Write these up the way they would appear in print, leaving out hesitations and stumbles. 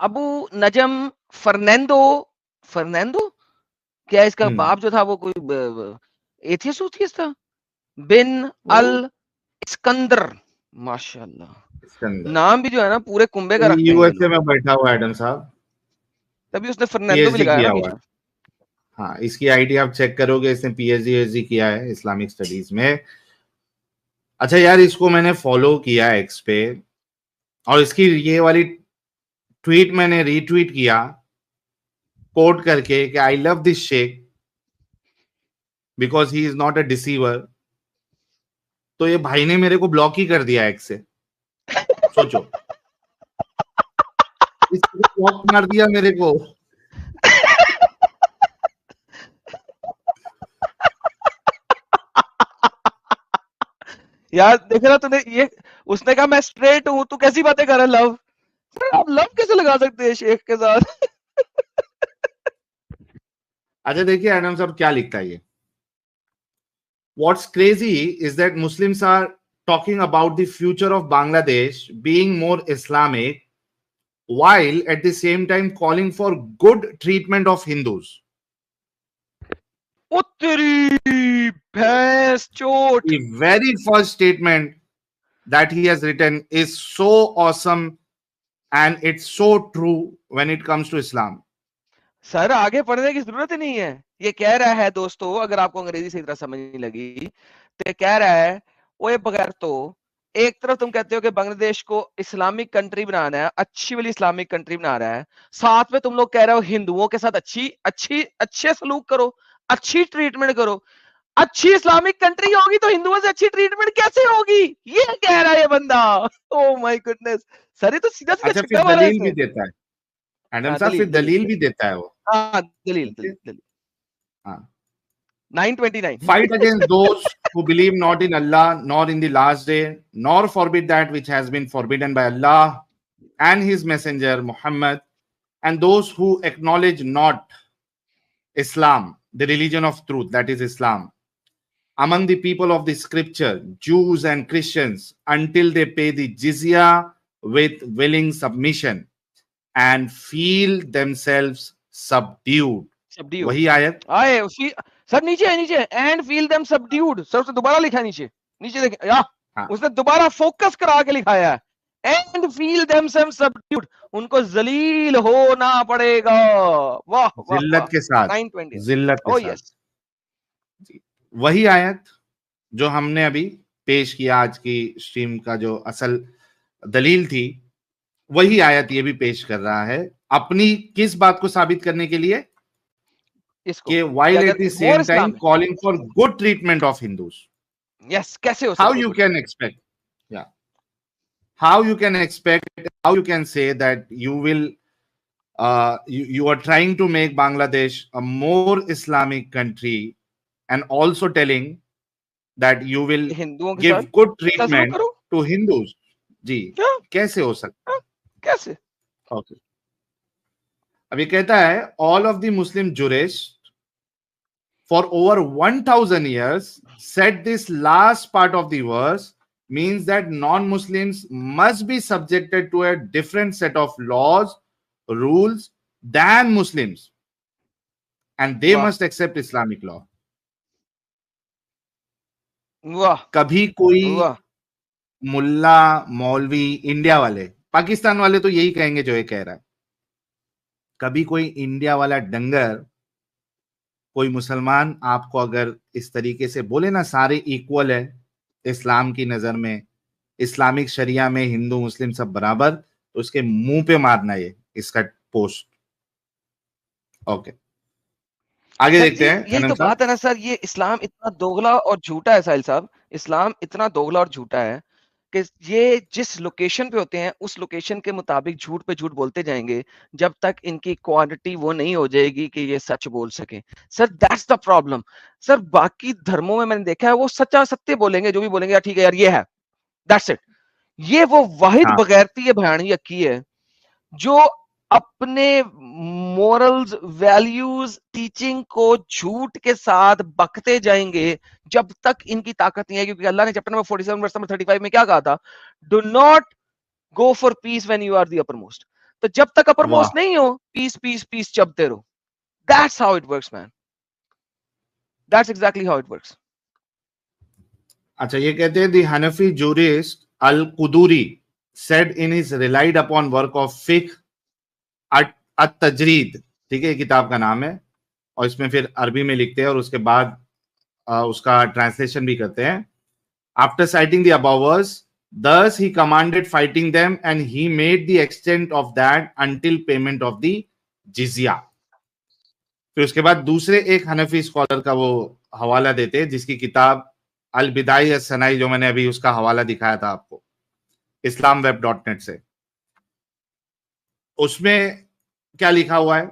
अबू नजम Fernando Fernando क्या इसका बाप जो था वो कोई एथियस्ट उथियस्ट था, बिन अल इस्कंदर, माशाल्लाह नाम भी जो है ना पूरे कुंबे का रखते हैं ये यूएसए लोग। में बैठा हुआ एडम साहब, तभी उसने फर्नांडो भी पीएचडी लगाया किया ना हुआ बीच है। में। हाँ, इसकी आईडी आप चेक करोगे, इसने पीएचडी किया है इस्लामिक स्टडीज में। अच्छा यार, इसको मैंने फॉलो किया एक्स पे, और इसकी ये वाली ट्वीट मैंने रीट्वीट किया कोट करके कि आई लव दिस शेख because he is not a deceiver. तो ये भाई ने मेरे को ब्लॉक ही कर दिया एक्स से, सोचो, इसने ब्लॉक मार दिया मेरे को। यार देख रहा तूने ये, उसने कहा मैं स्ट्रेट हूं, तू कैसी बातें कर रहा है लव, आप लव कैसे लगा सकते हैं शेख के साथ? अच्छा देखिए एडम साहब क्या लिखता है ये। What's crazy is that Muslims are talking about the future of Bangladesh being more Islamic, while at the same time calling for good treatment of Hindus. उत्तरी भैंस चोट। The very first statement that he has written is so awesome and it's so true when it comes to Islam. Sir आगे पढ़ने की जरूरत ही नहीं है। ये कह रहा है दोस्तों, अगर आपको अंग्रेजी सही तरह समझ नहीं लगी तो ये कह रहा है, ओए बगैर तो एक तरफ तुम कहते हो कि बांग्लादेश को इस्लामिक कंट्री बनाना है, अच्छी वाली इस्लामिक कंट्री बना रहा है, साथ में तुम लोग कह रहे हो हिंदुओं के साथ अच्छे सलूक करो, अच्छी ट्रीटमेंट करो। अच्छी इस्लामिक कंट्री होगी तो हिंदुओं से अच्छी ट्रीटमेंट कैसे होगी, ये कह रहा है ये बंदा। ओ माय गुडनेस, सर ये तो सीधा सीधा अच्छा छक्का फिर मारा है दलील भी इसने। देता है एडम हाँ साहब, फिर दलील दलील दलील भी देता है वो। हाँ दलील ओके, दलील दलील हाँ। 929। Fight against those who believe not in Allah, nor in the last day, nor forbid that which has been forbidden by Allah and His Messenger Muhammad, and those who acknowledge not Islam, the religion of truth, that is Islam, among the people of the scripture, Jews and Christians, until they pay the jizya with willing submission and feel themselves subdued. Subdued वही आयत। आए उसी, sir नीचे है नीचे, and feel them subdued, sir उसने दोबारा लिखा है नीचे, नीचे देखें या हाँ, उसने दोबारा फोकस करा के लिखाया है, एंड फील देम सबड्यूड, उनको जलील होना पड़ेगा। वाह वाह वाह। जिल्लत के साथ, 920। जिल्लत के ओ साथ। यस। वही आयत जो हमने अभी पेश किया, आज की स्ट्रीम का जो असल दलील थी, वही आयत ये भी पेश कर रहा है अपनी किस बात को साबित करने के लिए, इसको कि कि while at अगर the मोर same time इस्लाम है, calling for good treatment of Hindus. Yes कैसे हो How सकती है you good can treatment? expect, yeah, how you can expect, how you can say that you will you are trying to make Bangladesh a more Islamic country and also telling that you will हिंदुओं के साथ give good अच्छा सलूक treatment करो, to Hindus. जी, क्या कैसे हो सकता हाँ, कैसे? है? ओके, अब ये कहता है all of the Muslim jurists for over 1000 years said this last part of the verse means that non-Muslims must be subjected to a different set of laws, rules than Muslims, and they वाह must accept Islamic law. वाह कभी कोई वाह। मुल्ला, मौलवी, India वाले, पाकिस्तान वाले तो यही कहेंगे जो ये कह रहा है, कभी कोई इंडिया वाला डंगर, कोई मुसलमान आपको अगर इस तरीके से बोले ना सारे इक्वल है इस्लाम की नजर में, इस्लामिक शरिया में हिंदू मुस्लिम सब बराबर, तो उसके मुंह पे मारना ये इसका पोस्ट। ओके, आगे सर देखते जी हैं यही अनंत तो साहब। बात है ना सर, ये इस्लाम इतना दोगला और झूठा है साहिल साहब, इस्लाम इतना दोगला और झूठा है कि ये जिस लोकेशन पे होते हैं उस लोकेशन के मुताबिक झूठ पे झूठ बोलते जाएंगे जब तक इनकी क्वालिटी वो नहीं हो जाएगी कि ये सच बोल सके। Sir that's the problem. Sir बाकी धर्मों में मैंने देखा है वो सच्चा सत्य बोलेंगे, जो भी बोलेंगे यार ठीक है यार ये है, दैट्स इट। ये वो वाहिद हाँ, बगैरती है भयानी की है जो अपने मोरल्स, वैल्यूज, टीचिंग को झूठ के साथ बकते जाएंगे जब तक इनकी ताकत नहीं है, क्योंकि अल्लाह ने चैप्टर नंबर 47 वर्स नंबर 35 में क्या कहा था, do not go for peace when you are the upper most. तो जब तक अपर वाह। मोस्ट नहीं हो, पीस पीस पीस जपते रहो. That's how it works, man. That's exactly how it works. अच्छा, ये कहते हैं the Hanafi jurist al Quduri said in his relied upon work of fiqh at-तजरीद, ठीक है, किताब का नाम है, और इसमें फिर अरबी में लिखते हैं और उसके बाद उसका ट्रांसलेशन भी करते हैं. After citing the above verse, thus he commanded fighting them and he made the extent of that until payment of the jizya. फिर उसके बाद दूसरे एक हनफी स्कॉलर का वो हवाला देते हैं जिसकी किताब अल बिदाई सनाई, जो मैंने अभी उसका हवाला दिखाया था आपको islamweb.net से. उसमें क्या लिखा हुआ है?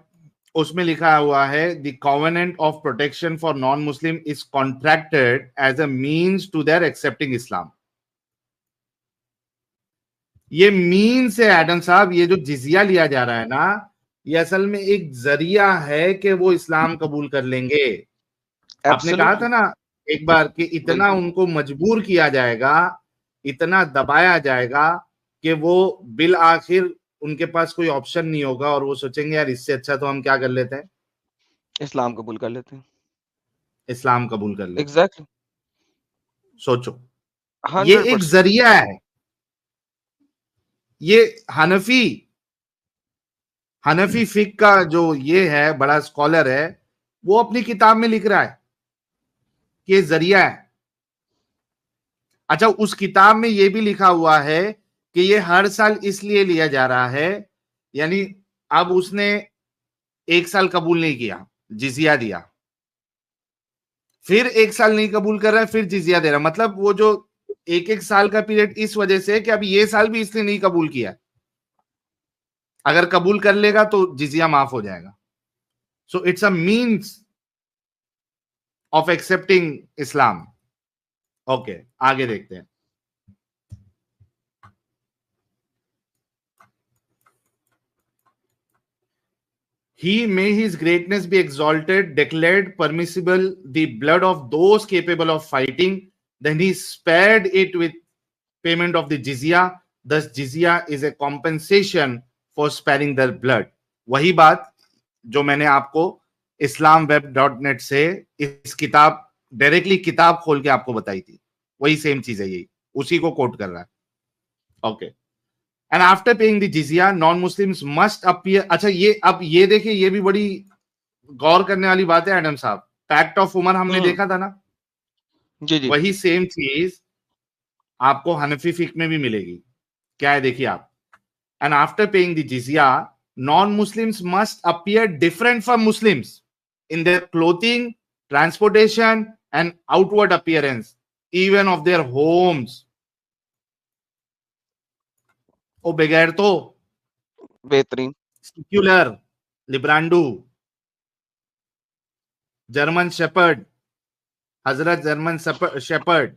उसमें लिखा हुआ है the covenant of protection for non Muslim is contracted as a means to their accepting Islam. ये मीन्स है एडम साहब, ये जो जिजिया लिया जा रहा है ना, ये असल में एक जरिया है कि वो इस्लाम कबूल कर लेंगे. आपने कहा था ना एक बार कि इतना उनको मजबूर किया जाएगा, इतना दबाया जाएगा कि वो बिल आखिर उनके पास कोई ऑप्शन नहीं होगा और वो सोचेंगे यार इससे अच्छा तो हम क्या कर लेते हैं, इस्लाम कबूल कर लेते हैं. इस्लाम कबूल कर लेते हैं. एग्जैक्टली. सोचो, ये एक 100%. जरिया है. ये हनफी फिक का जो ये है बड़ा स्कॉलर है, वो अपनी किताब में लिख रहा है कि ये जरिया है. अच्छा, उस किताब में ये भी लिखा हुआ है कि ये हर साल इसलिए लिया जा रहा है, यानी अब उसने एक साल कबूल नहीं किया, जिजिया दिया, फिर एक साल नहीं कबूल कर रहा है, फिर जिजिया दे रहा, मतलब वो जो एक एक साल का पीरियड इस वजह से कि अब ये साल भी इसने नहीं कबूल किया, अगर कबूल कर लेगा तो जिजिया माफ हो जाएगा. So it's a means of accepting Islam. Okay, आगे देखते हैं. He, may his greatness be exalted, declared permissible the blood of those capable of fighting. Then he spared it with payment of the jizya. Thus, jizya is a compensation for sparing their blood. वही बात जो मैंने आपको islamweb.net से इस किताब directly किताब खोल के आपको बताई थी, वही सेम चीज है, यही उसी को कोट कर रहा है. Okay. And after paying the jizya, non-Muslims must appear. अच्छा, ये अब ये देखिए, ये भी बड़ी गौर करने वाली बात है एडम साहब. पैक्ट ऑफ उमर हमने देखा था ना, जी जी. वही सेम चीज आपको हनफी फिक में भी मिलेगी. क्या है देखिए आप. And after paying the jizya, non-Muslims must appear different from Muslims in their clothing, transportation, and outward appearance, even of their homes. ओ बगैर तो बेहतरीन. सेक्युलर लिब्रांडू, जर्मन शेपर्ड, हजरत जर्मन शेपर्ड,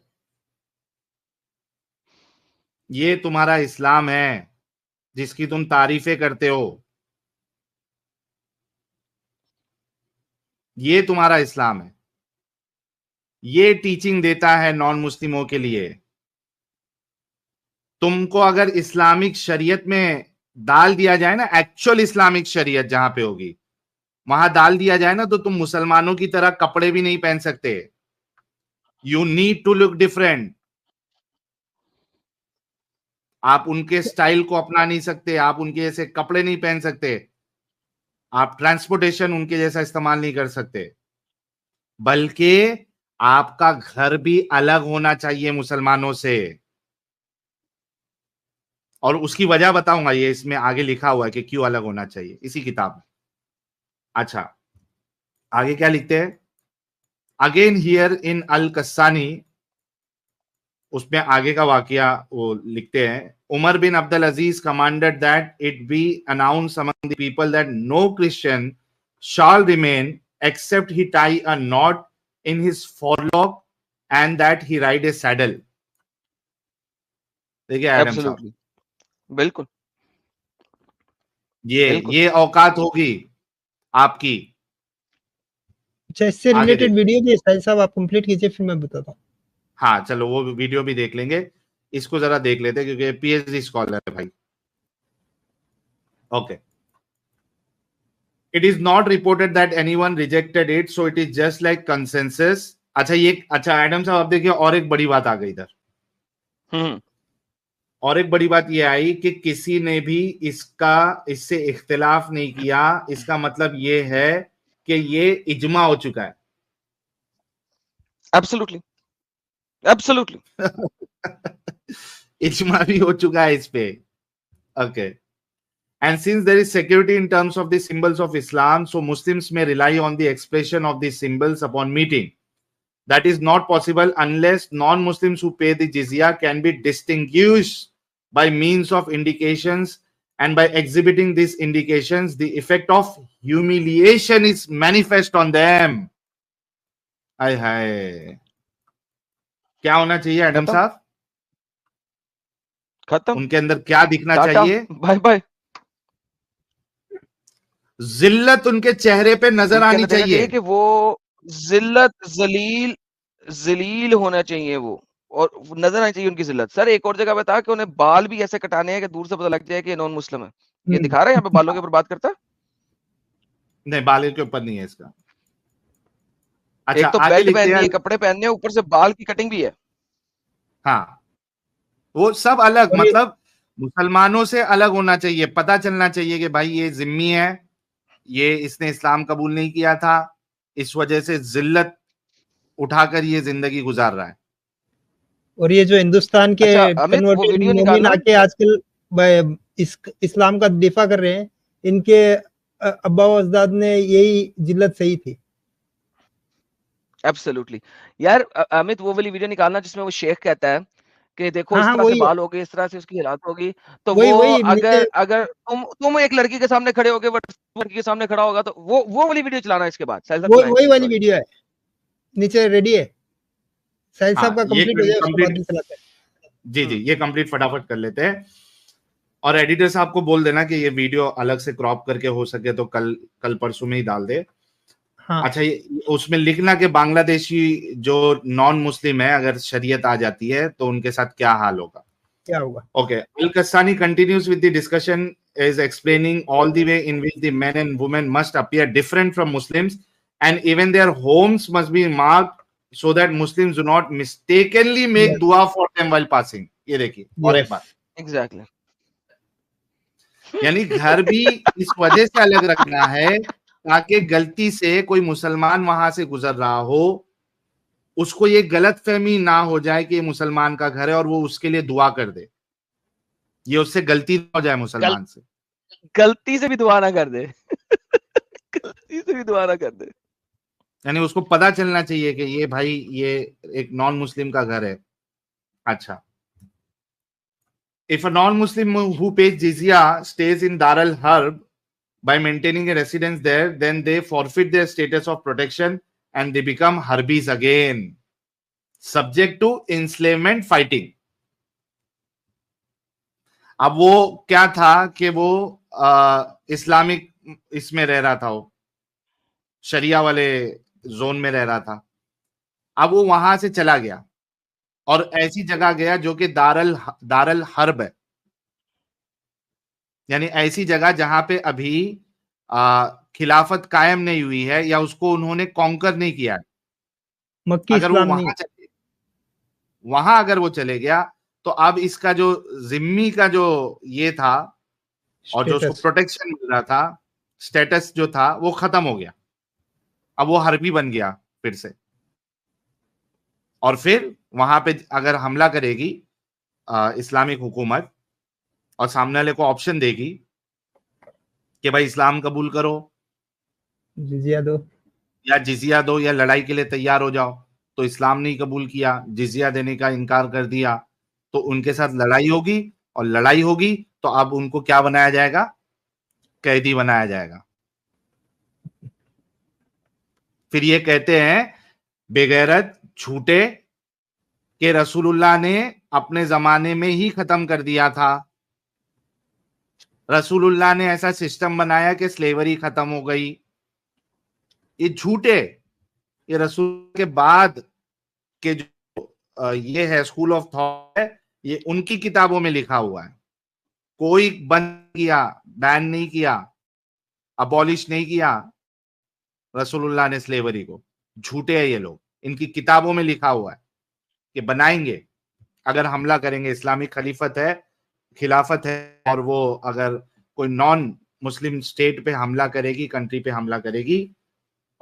ये तुम्हारा इस्लाम है जिसकी तुम तारीफें करते हो. ये तुम्हारा इस्लाम है. ये टीचिंग देता है नॉन मुस्लिमों के लिए. तुमको अगर इस्लामिक शरीयत में डाल दिया जाए ना, एक्चुअल इस्लामिक शरीयत जहां पे होगी, वहां डाल दिया जाए ना, तो तुम मुसलमानों की तरह कपड़े भी नहीं पहन सकते. You need to look different. आप उनके स्टाइल को अपना नहीं सकते, आप उनके जैसे कपड़े नहीं पहन सकते, आप ट्रांसपोर्टेशन उनके जैसा इस्तेमाल नहीं कर सकते, बल्कि आपका घर भी अलग होना चाहिए मुसलमानों से. और उसकी वजह बताऊंगा, ये इसमें आगे लिखा हुआ है कि क्यों अलग होना चाहिए इसी किताब में. अच्छा, आगे क्या लिखते हैं. अगेन हियर इन अल कस्सानी, उसमें आगे का वाकया वो लिखते हैं. Umar bin Abdul Aziz commanded that it be announce among the people that no Christian shall remain except he tie a knot in his forelock and that he ride a saddle. देखिए Adam साहब, बिल्कुल. ये औकात होगी आपकी. अच्छा, इससे related video भी है साहिल साहब, आप कंप्लीट कीजिए फिर मैं बताता हूँ. हाँ चलो, वो वीडियो भी देख लेंगे. इसको जरा देख लेते हैं क्योंकि पीएचडी स्कॉलर है भाई. Okay. It is not reported that anyone rejected it, so it is just like consensus. अच्छा एडम साहब, आप देखिए और एक बड़ी बात आ गई इधर। और एक बड़ी बात ये आई कि किसी ने भी इससे इख्तिलाफ नहीं किया। इसका मतलब ये है कि ये इजमा हो चुका है। Absolutely. इजमा भी हो चुका है इस पे। Okay. And since there is security in terms of the symbols of Islam, so Muslims may rely on the expression of these symbols upon meeting. That is not possible unless non-Muslims who pay the jizya can be distinguished by means of indications, and by exhibiting these indications, the effect of humiliation is manifest on them. हाय हाय, क्या होना चाहिए Adam साहब? खत्म। उनके अंदर क्या दिखना चाहिए? Bye bye. जिल्लत उनके चेहरे पे नजर आनी चाहिए कि वो जिल्लत, जलील होना चाहिए वो, और नजर आनी चाहिए उनकी जिल्लत। सर एक और जगह बता कि उन्हें बाल भी ऐसे कटाने हैं कि दूर से पता लग जाए कि नॉन मुस्लिम है। ये दिखा रहा है यहाँ पे बालों के ऊपर बात करता है? नहीं, बालों के ऊपर नहीं है इसका। अच्छा, एक तो बेल्ट पहननी है, कपड़े पहनने हैं, ऊपर से बाल की कटिंग भी है। हाँ, वो सब अलग, मतलब मुसलमानों से अलग होना चाहिए। पता चलना चाहिए कि भाई ये जिम्मी है, ये इसने इस्लाम कबूल नहीं किया था, इस वजह से जिल्लत उठाकर ये जिंदगी गुजार रहा है। और ये जो हिंदुस्तान के कन्वर्टेड मोमिन आके आजकल इस्लाम का दिफा कर रहे हैं, इनके अब्बा व अजदाद ने यही जिल्लत सही थी। एब्सोल्युटली यार। अमित वो वाली वीडियो निकालना जिसमें वो शेख कहता है कि देखो इस तरह से बाल हो गए, इस तरह से उसकी हालत होगी, तो वो अगर तुम एक लड़की के सामने खड़े होगे, लड़की के सामने खड़ा होगा, तो वो वाली वीडियो चलाना इसके बाद। वही वाली वीडियो है, नीचे रेडी है। साहिल साहब का कंप्लीट हो जाए, उसके बाद चलाते हैं। जी, ये कंप्लीट फटाफट कर लेते हैं। और एडिटर साहब को बोल देना कि ये वीडियो अलग से क्रॉप करके हो सके तो कल परसों में ही डाल दे। हाँ। अच्छा, उसमें लिखना कि बांग्लादेशी जो नॉन मुस्लिम है, अगर शरीयत आ जाती है तो उनके साथ क्या हाल होगा, क्या होगा। Okay. Al Kassani continues with the discussion is explaining all the way in which the men and women must appear different from Muslims, and even their homes must be marked so that Muslims do not mistakenly make dua for them while passing. ये देखिए और एक बात, exactly, यानी घर भी इस वजह से अलग रखना है ताकि गलती से कोई मुसलमान वहां से गुजर रहा हो, उसको ये गलतफहमी ना हो जाए कि ये मुसलमान का घर है और वो उसके लिए दुआ कर दे। ये उससे गलती ना हो जाए मुसलमान से, गलती से भी दुआ ना कर दे गलती से भी दुआ ना कर दे। यानी उसको पता चलना चाहिए कि ये भाई ये एक नॉन मुस्लिम का घर है। अच्छा, if a non-Muslim who pays jizya stays in Dar al-Harb by maintaining a residence there, then they forfeit their status of protection and they become Harbis again, subject to enslavement fighting. अब वो क्या था कि वो Islamic इसमें रह रहा था, वो शरिया वाले जोन में रह रहा था। अब वो वहां से चला गया और ऐसी जगह गया जो कि दारल हर्ब है, यानी ऐसी जगह जहां पे अभी खिलाफत कायम नहीं हुई है या उसको उन्होंने कॉन्कर नहीं किया है। अगर वो वहां अगर वो चले गया तो अब इसका जो जिम्मी का जो ये था और जो उसको प्रोटेक्शन मिल रहा था, स्टेटस जो था, वो खत्म हो गया। अब वो हर्बी बन गया फिर से, और फिर वहां पे अगर हमला करेगी इस्लामिक हुकूमत और सामने वाले को ऑप्शन देगी कि भाई इस्लाम कबूल करो, जिजिया दो या लड़ाई के लिए तैयार हो जाओ, तो इस्लाम नहीं कबूल किया, जिजिया देने का इनकार कर दिया, तो उनके साथ लड़ाई होगी, और लड़ाई होगी तो अब उनको क्या बनाया जाएगा, कैदी बनाया जाएगा। फिर ये कहते हैं बेगैरत झूठे कि रसूलुल्लाह ने अपने जमाने में ही खत्म कर दिया था, रसूलुल्लाह ने ऐसा सिस्टम बनाया कि स्लेवरी खत्म हो गई। ये झूठे, ये रसूल के बाद के जो ये है स्कूल ऑफ थॉट है, ये उनकी किताबों में लिखा हुआ है। कोई बंद किया, बैन नहीं किया, अबॉलिश नहीं किया रसूलुल्लाह ने स्लेवरी को। झूठे हैं ये लोग, इनकी किताबों में लिखा हुआ है कि बनाएंगे, अगर हमला करेंगे, इस्लामिक खलीफत है, खिलाफत है, और वो अगर कोई नॉन मुस्लिम स्टेट पे हमला करेगी, कंट्री पे हमला करेगी,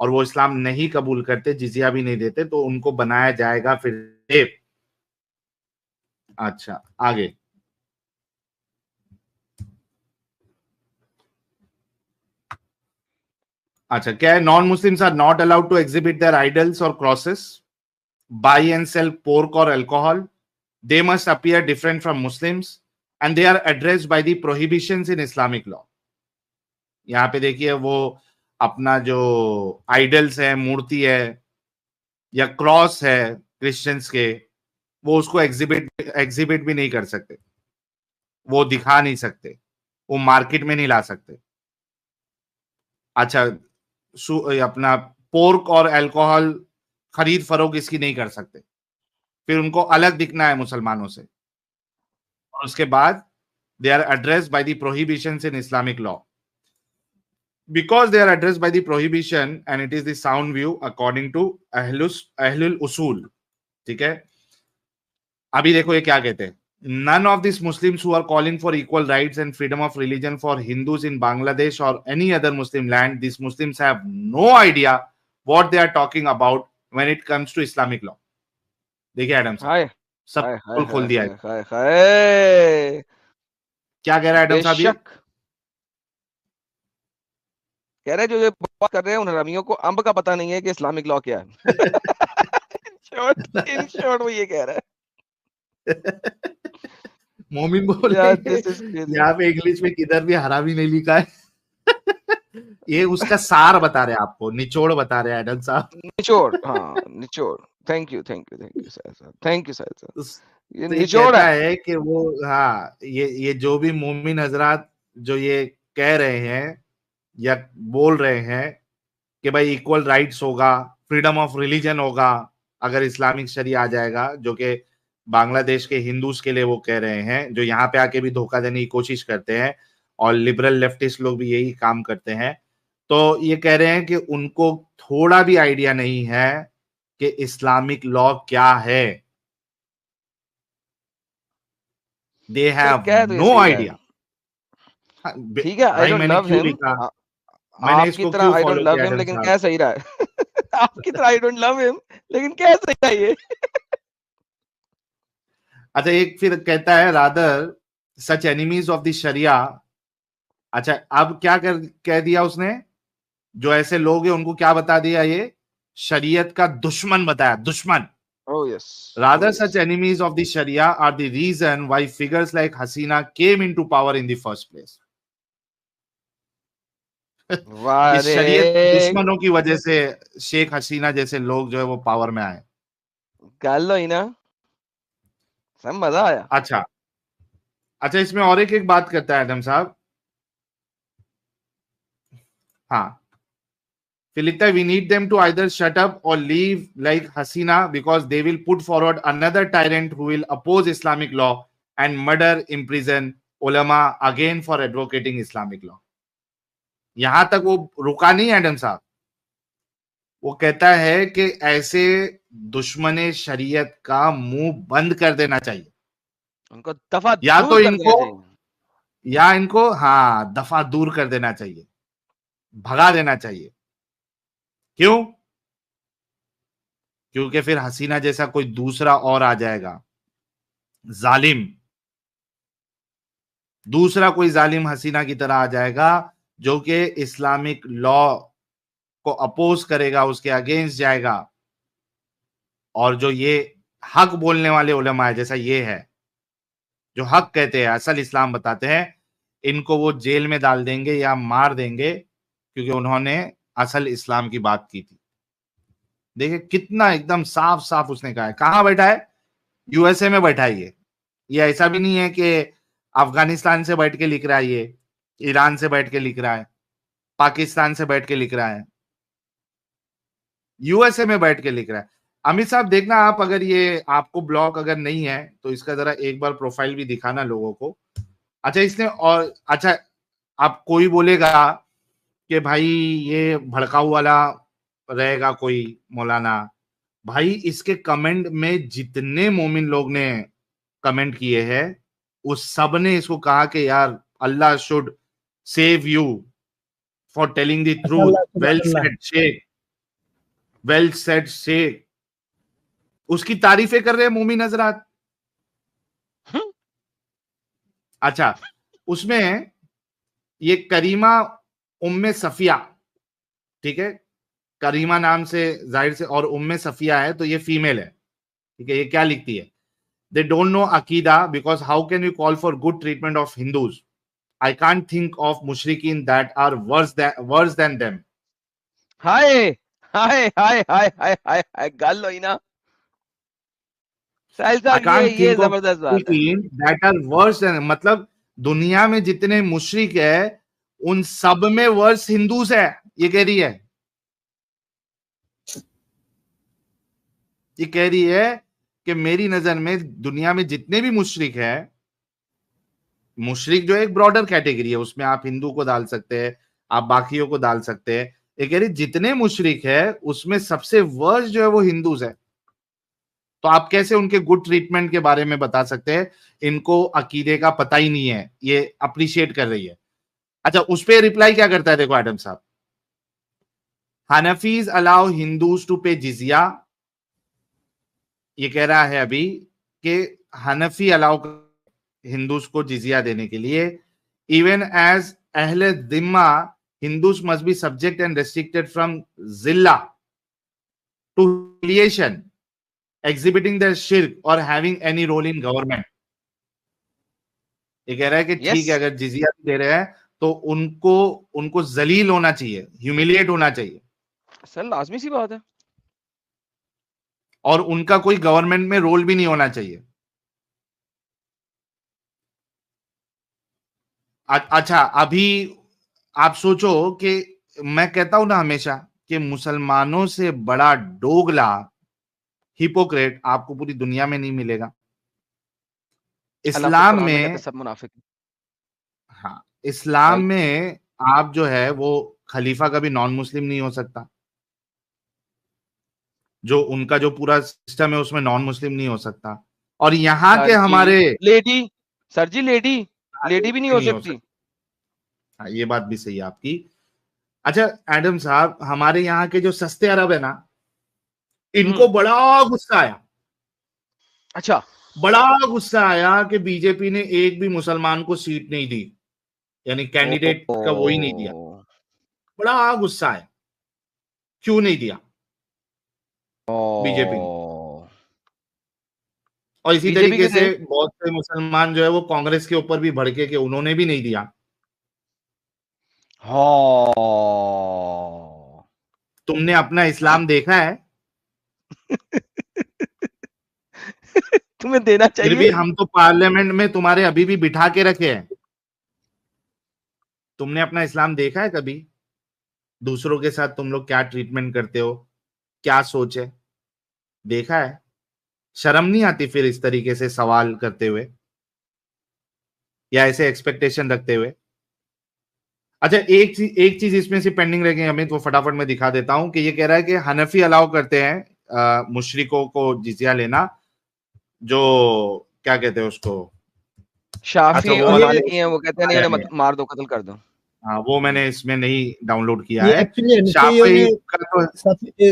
और वो इस्लाम नहीं कबूल करते, जिजिया भी नहीं देते, तो उनको बनाया जाएगा फिर। अच्छा आगे, अच्छा क्या है, non Muslims are not allowed to exhibit their idols और crosses, buy and sell pork or alcohol. They must appear different from Muslims and they are addressed by the prohibitions in Islamic law. यहाँ पे देखिए वो अपना जो idols है, मूर्ति है या क्रॉस है क्रिश्चियंस के, वो उसको एग्जिबिट भी नहीं कर सकते, वो दिखा नहीं सकते, वो मार्केट में नहीं ला सकते। अच्छा अपना पोर्क और अल्कोहल खरीद फरोख्त इसकी नहीं कर सकते, फिर उनको अलग दिखना है मुसलमानों से। और उसके बाद they are addressed by the prohibitions in Islamic law. Because they are addressed by the prohibition and it is the sound view according to Ahlul Usul, ठीक है। अभी देखो ये क्या कहते हैं, none of these Muslims who are calling for equal rights and freedom of religion for Hindus in Bangladesh or any other Muslim land, these Muslims have no idea what they are talking about when it comes to Islamic law. देखिए Adam साहब सब खोल दिया है। क्या कह रहा है एडम साहब? ये कह रहे जो बात कर रहे हैं उन हरामियों को अंब का पता नहीं है कि इस्लामिक लॉ क्या है। इन शॉर्ट वो ये कह रहा है। मोमिन बोले यहाँ पे इंग्लिश में किधर भी हरामी नहीं लिखा है। ये उसका सार बता रहे हैं आपको, निचोड़ बता रहे हैं एडम साहब। निचोड़, हाँ निचोड़। Thank you sir, thank you sir. ये निचोड़ है कि वो, हाँ ये जो भी मोमिन हजरात जो ये कह रहे हैं या बोल रहे हैं कि भाई इक्वल राइट्स होगा, फ्रीडम ऑफ रिलीजन होगा अगर इस्लामिक शरिया आ जाएगा, जो कि बांग्लादेश के हिंदूज के लिए वो कह रहे हैं, जो यहाँ पे आके भी धोखा देने की कोशिश करते हैं, और लिबरल लेफ्टिस्ट लोग भी यही काम करते हैं। तो ये कह रहे हैं कि उनको थोड़ा भी आइडिया नहीं है कि इस्लामिक लॉ क्या है। They have no idea. ठीक है, आई डोंट लव हिम, आपकी तरह आई डोंट लव हिम, लेकिन क्या सही रहा है। आपकी तरह आई डोंट लव हिम, लेकिन क्या सही रहा है ये। अच्छा एक फिर कहता है rather such enemies of the Sharia. अच्छा अब क्या कह दिया उसने, जो ऐसे लोग हैं उनको क्या बता दिया, ये शरीयत का दुश्मन बताया, दुश्मन। Oh yes. Rather, such enemies of the Sharia are the reason why figures like Hasina came into power in the first place. इस शरीयत दुश्मनों की वजह से शेख हसीना जैसे लोग जो है वो पावर में आए। कर लो ही ना, सब मजा आया। अच्छा इसमें और एक बात करता है एडम साहब। हाँ फिर लिखता है, we need them to either shut up or leave like Hasina because they will put forward another tyrant who will oppose Islamic law and murder, imprison ulama again for advocating Islamic law. यहां तक वो रुका नहीं Adam साहब, वो कहता है कि ऐसे दुश्मने शरीयत का मुंह बंद कर देना चाहिए, उनको दफा या तो इनको हाँ दफा दूर कर देना चाहिए, भगा देना चाहिए। क्यों? क्योंकि फिर हसीना जैसा कोई दूसरा और आ जाएगा जालिम, दूसरा कोई जालिम हसीना की तरह आ जाएगा जो कि इस्लामिक लॉ को अपोज करेगा, उसके अगेंस्ट जाएगा। और जो ये हक बोलने वाले उलमा है, जैसा ये है जो हक कहते हैं, असल इस्लाम बताते हैं, इनको वो जेल में डाल देंगे या मार देंगे क्योंकि उन्होंने असल इस्लाम की बात की थी। देखिए कितना एकदम साफ साफ उसने कहा है। कहां बैठा है? यूएसए में बैठा है। ये ऐसा भी नहीं है कि अफगानिस्तान से बैठ के लिख रहा है, ये ईरान से बैठ के लिख रहा है, पाकिस्तान से बैठ के लिख रहा है, यूएसए में बैठ के लिख रहा है। अमित साहब देखना आप, अगर ये आपको ब्लॉग अगर नहीं है तो इसका जरा एक बार प्रोफाइल भी दिखाना लोगों को। अच्छा इसने, और अच्छा अब कोई बोलेगा कि भाई ये भड़काऊ वाला रहेगा कोई मौलाना, भाई इसके कमेंट में जितने मोमिन लोग ने कमेंट किए हैं उस सब ने इसको कहा कि यार Allah should save you for telling the truth, well said sheikh, well said sheikh, उसकी तारीफें कर रहे हैं मोमिन हजरात। अच्छा उसमें ये करीमा उम्मे सफिया, ठीक है, करीमा नाम से जाहिर से, और उम्मे सफिया है तो ये फीमेल है, ठीक है। ये क्या लिखती है, दे डोंट नो अकीदा because how can you call for good treatment of Hindus, I can't think of मुशरिकीन that are worse than them. हाय हाय हाय हाय हाय हाय हाय, गाल लो ही ना साहिल आई साहब, कांट ये थिंक ऑफ जबरदस्त बात है। दैट आर वर्स देन, मतलब दुनिया में जितने मुशरिक है उन सब में वर्स हिंदूज है, ये कह रही है। ये कह रही है कि मेरी नजर में दुनिया में जितने भी मुशरिक है, मुशरिक जो एक ब्रॉडर कैटेगरी है, उसमें आप हिंदू को डाल सकते हैं, आप बाकियों को डाल सकते हैं, ये कह रही जितने मुशरिक है उसमें सबसे वर्स्ट जो है वो हिंदूज है। तो आप कैसे उनके गुड ट्रीटमेंट के बारे में बता सकते हैं, इनको अकीदे का पता ही नहीं है, ये अप्रिशिएट कर रही है। अच्छा उस पर रिप्लाई क्या करता है, देखो एडम साहब, हनफीज अलाउ हिंदूज टू पे जिजिया, ये कह रहा है अभी कि हनफी अलाउ हिंदूज को जिजिया देने के लिए, इवन एज अहले दिम्मा Hindus must be subject and restricted from जिल्ला टू हिलिएशन, एग्जिबिटिंग देयर शिर्क और having any role in government. ये कह रहा है कि ठीक है अगर जिजिया दे रहे हैं तो उनको उनको जलील होना चाहिए, ह्यूमिलिएट होना चाहिए, सर लाजमी सी बात है, और उनका कोई गवर्नमेंट में रोल भी नहीं होना चाहिए। अच्छा अभी आप सोचो कि मैं कहता हूं ना हमेशा कि मुसलमानों से बड़ा डोगला, हिपोक्रेट आपको पूरी दुनिया में नहीं मिलेगा। इस्लाम में, सब मुनाफिक। हाँ इस्लाम में आप जो है वो खलीफा कभी नॉन मुस्लिम नहीं हो सकता, जो उनका जो पूरा सिस्टम है उसमें नॉन मुस्लिम नहीं हो सकता, और यहाँ के हमारे लेडी, सर जी लेडी भी नहीं हो सकती। हाँ ये बात भी सही है आपकी। अच्छा एडम साहब, हमारे यहाँ के जो सस्ते अरब है ना, इनको बड़ा गुस्सा आया। अच्छा बड़ा गुस्सा आया कि बीजेपी ने एक भी मुसलमान को सीट नहीं दी, यानी कैंडिडेट का वो ही नहीं दिया। बड़ा गुस्सा आया, क्यों नहीं दिया बीजेपी ने। और इसी तरीके से बहुत से मुसलमान जो है वो कांग्रेस के ऊपर भी भड़के कि उन्होंने भी नहीं दिया। तुमने अपना इस्लाम देखा है? तुम्हें देना चाहिए। फिर भी हम तो पार्लियामेंट में तुम्हारे अभी भी बिठा के रखे हैं। तुमने अपना इस्लाम देखा है कभी? दूसरों के साथ तुम लोग क्या ट्रीटमेंट करते हो, क्या सोच है, देखा है? शर्म नहीं आती फिर इस तरीके से सवाल करते हुए या ऐसे एक्सपेक्टेशन रखते हुए? अच्छा एक चीज इसमें से पेंडिंग रह गई अमित, वो फटाफट मैं दिखा देता हूं कि ये कह रहा है कि हनफी अलाउ करते हैं मुशरिकों को जिजिया लेना, जो क्या कहते हैं उसको, शाफी और मालिकी हैं, वो कहते हैं नहीं मार दो, कत्ल कर दो। हाँ वो मैंने इसमें नहीं डाउनलोड किया ये है। एक्चुअली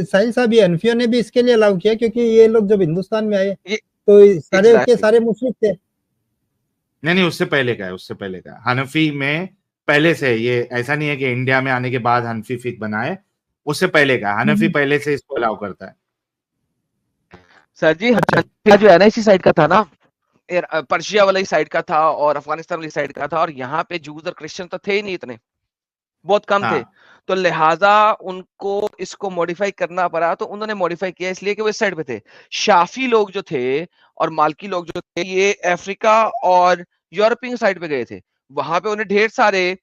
साहिल साहब, ये हनफियों ने भी इसके लिए अलाउ किया क्योंकि ये लोग जब हिंदुस्तान में आए तो सारे के सारे मुशरिक थे। नहीं उससे पहले का है, उससे पहले का हनफी में पहले से, ये ऐसा नहीं है कि इंडिया में आने के बाद हनफी फिक बना है, उससे पहले का हनफी पहले से इसको अलाउ करता है। सर जी जो है ना इसी साइड का था ना, पर्शिया वाली साइड का था और अफगानिस्तान वाली साइड का था, और यहाँ पे जूस और क्रिश्चियन तो थे ही नहीं, इतने बहुत कम थे, तो लिहाजा उनको इसको मॉडिफाई करना पड़ा। तो उन्होंने मॉडिफाई किया इसलिए कि वो इस साइड पे थे। शाफी लोग जो थे और मालकी लोग जो थे ये अफ्रीका और यूरोपियन साइड पे गए थे, वहां पे उन्हें ढेर सारे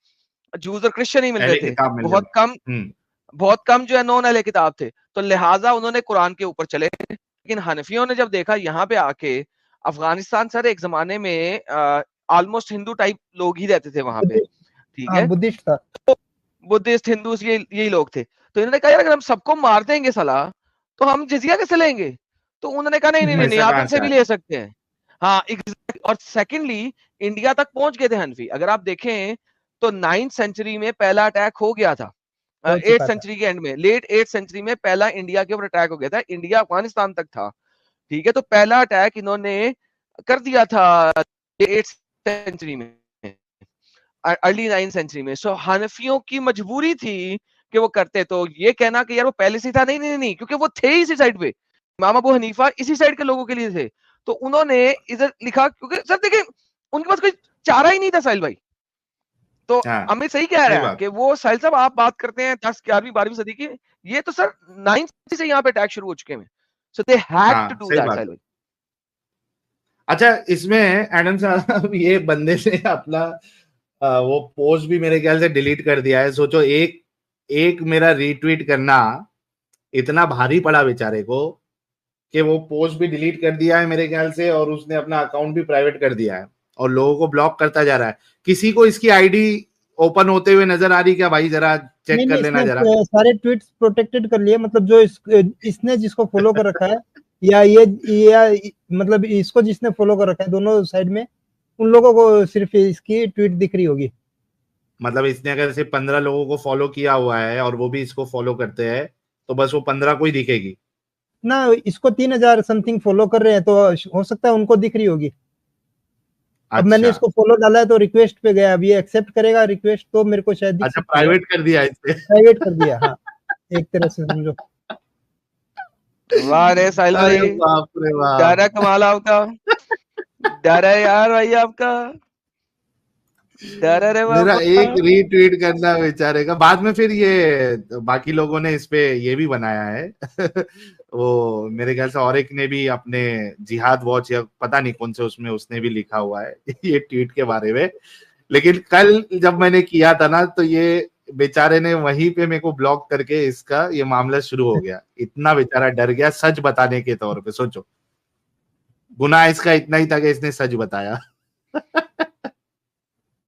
जूस और क्रिश्चियन ही मिलते थे, बहुत कम जो है नॉन अहले किताब थे, तो लिहाजा उन्होंने कुरान के ऊपर चले। लेकिन हनफियों ने जब देखा यहाँ पे आके, अफगानिस्तान सर एक जमाने में ऑलमोस्ट हिंदू टाइप लोग ही रहते थे वहां पे, ठीक है, बुद्धिस्ट था, बुद्धिस्ट हिंदू यही लोग थे। तो इन्होंने कहा यार अगर हम सबको मार देंगे साला तो हम जिजिया कैसे लेंगे? तो उन्होंने कहा नहीं नहीं नहीं, पैसा आप कहाँ इनसे से भी आया? ले सकते हैं। हाँ एग्जैक्टली। और सेकेंडली इंडिया तक पहुंच गए थे हनफी, अगर आप देखें तो 9th सेंचुरी में पहला अटैक हो गया था, हो 8th चुका था। सेंचुरी के एंड में, लेट 8th सेंचुरी में पहला इंडिया के ऊपर अटैक हो गया था, इंडिया अफगानिस्तान तक था, ठीक है। तो पहला अटैक इन्होंने कर दिया था 8th सेंचुरी में, अर्ली 9th सेंचुरी में। सो हनफियों की मजबूरी थी कि वो करते। तो ये कहना कि यार वो पहले से था, नहीं नहीं नहीं, क्योंकि वो थे इसी साइड पे, इमाम अबू हनीफा इसी साइड के लोगों के लिए थे। तो उन्होंने इधर लिखा, क्योंकि सर देखिए उनके पास कोई चारा ही नहीं था साहिल भाई। तो हाँ, अमित सही कह सही रहा है बात। कि वो साहिल साहब आप बात करते हैं 10, 11वीं 12वीं सदी की, ये तो सर 9th सदी से यहाँ पे अटैक शुरू हो चुके हैं। सो दे हैड टू हाँ, डू सही दैट बात साहिल है। भाई। अच्छा, इसमें एडम साहब ये बंदे ने अपना वो पोस्ट भी मेरे ख्याल से डिलीट कर दिया है। सोचो एक एक मेरा रीट्वीट करना इतना भारी पड़ा बेचारे को कि वो पोस्ट भी डिलीट कर दिया है मेरे ख्याल से, और उसने अपना अकाउंट भी प्राइवेट कर दिया है और लोगों को ब्लॉक करता जा रहा है। किसी को इसकी आईडी ओपन होते हुए नजर आ रही क्या भाई? जरा चेक नहीं कर नहीं, लेना जरा। इसने सारे ट्वीट्स प्रोटेक्टेड कर लिए, मतलब जो इसने जिसको फॉलो कर रखा है या या मतलब इसको जिसने फॉलो कर रखा है, दोनों साइड में उन लोगों को सिर्फ इसकी ट्वीट दिख रही होगी। मतलब इसने अगर सिर्फ 15 लोगों को फॉलो किया हुआ है और वो भी इसको फॉलो करते हैं तो बस वो 15 को ही दिखेगी ना, इसको 3000 समथिंग फॉलो कर रहे हैं, तो हो सकता है उनको दिख रही होगी। अब मैंने अच्छा इसको फॉलो डाला है तो रिक्वेस्ट पे गया, अब ये एक्सेप्ट करेगा रिक्वेस्ट तो मेरे को शायद दिख अच्छा, सकती है। प्राइवेट कर दिया इसने। प्राइवेट कर दिया, हाँ, एक तरह से समझो। वाह रे साहिल अरे भाई, बाप रे डर है बाप। कमाल आपका, डर है यार भाई आपका, डर है रे मेरा बाबा। एक रीट्वीट करना बेचारे का, बाद में फिर ये बाकी लोगों ने इस पे ये भी बनाया है। वो मेरे ख्याल से और एक ने भी अपने जिहाद वॉच या पता नहीं कौन से उसमें उसने भी लिखा हुआ है ये ट्वीट के बारे में। लेकिन कल जब मैंने किया था ना तो ये बेचारे ने वहीं पे मेरे को ब्लॉक करके इसका ये मामला शुरू हो गया। इतना बेचारा डर गया सच बताने के तौर पे। सोचो गुनाह इसका इतना ही था कि इसने सच बताया।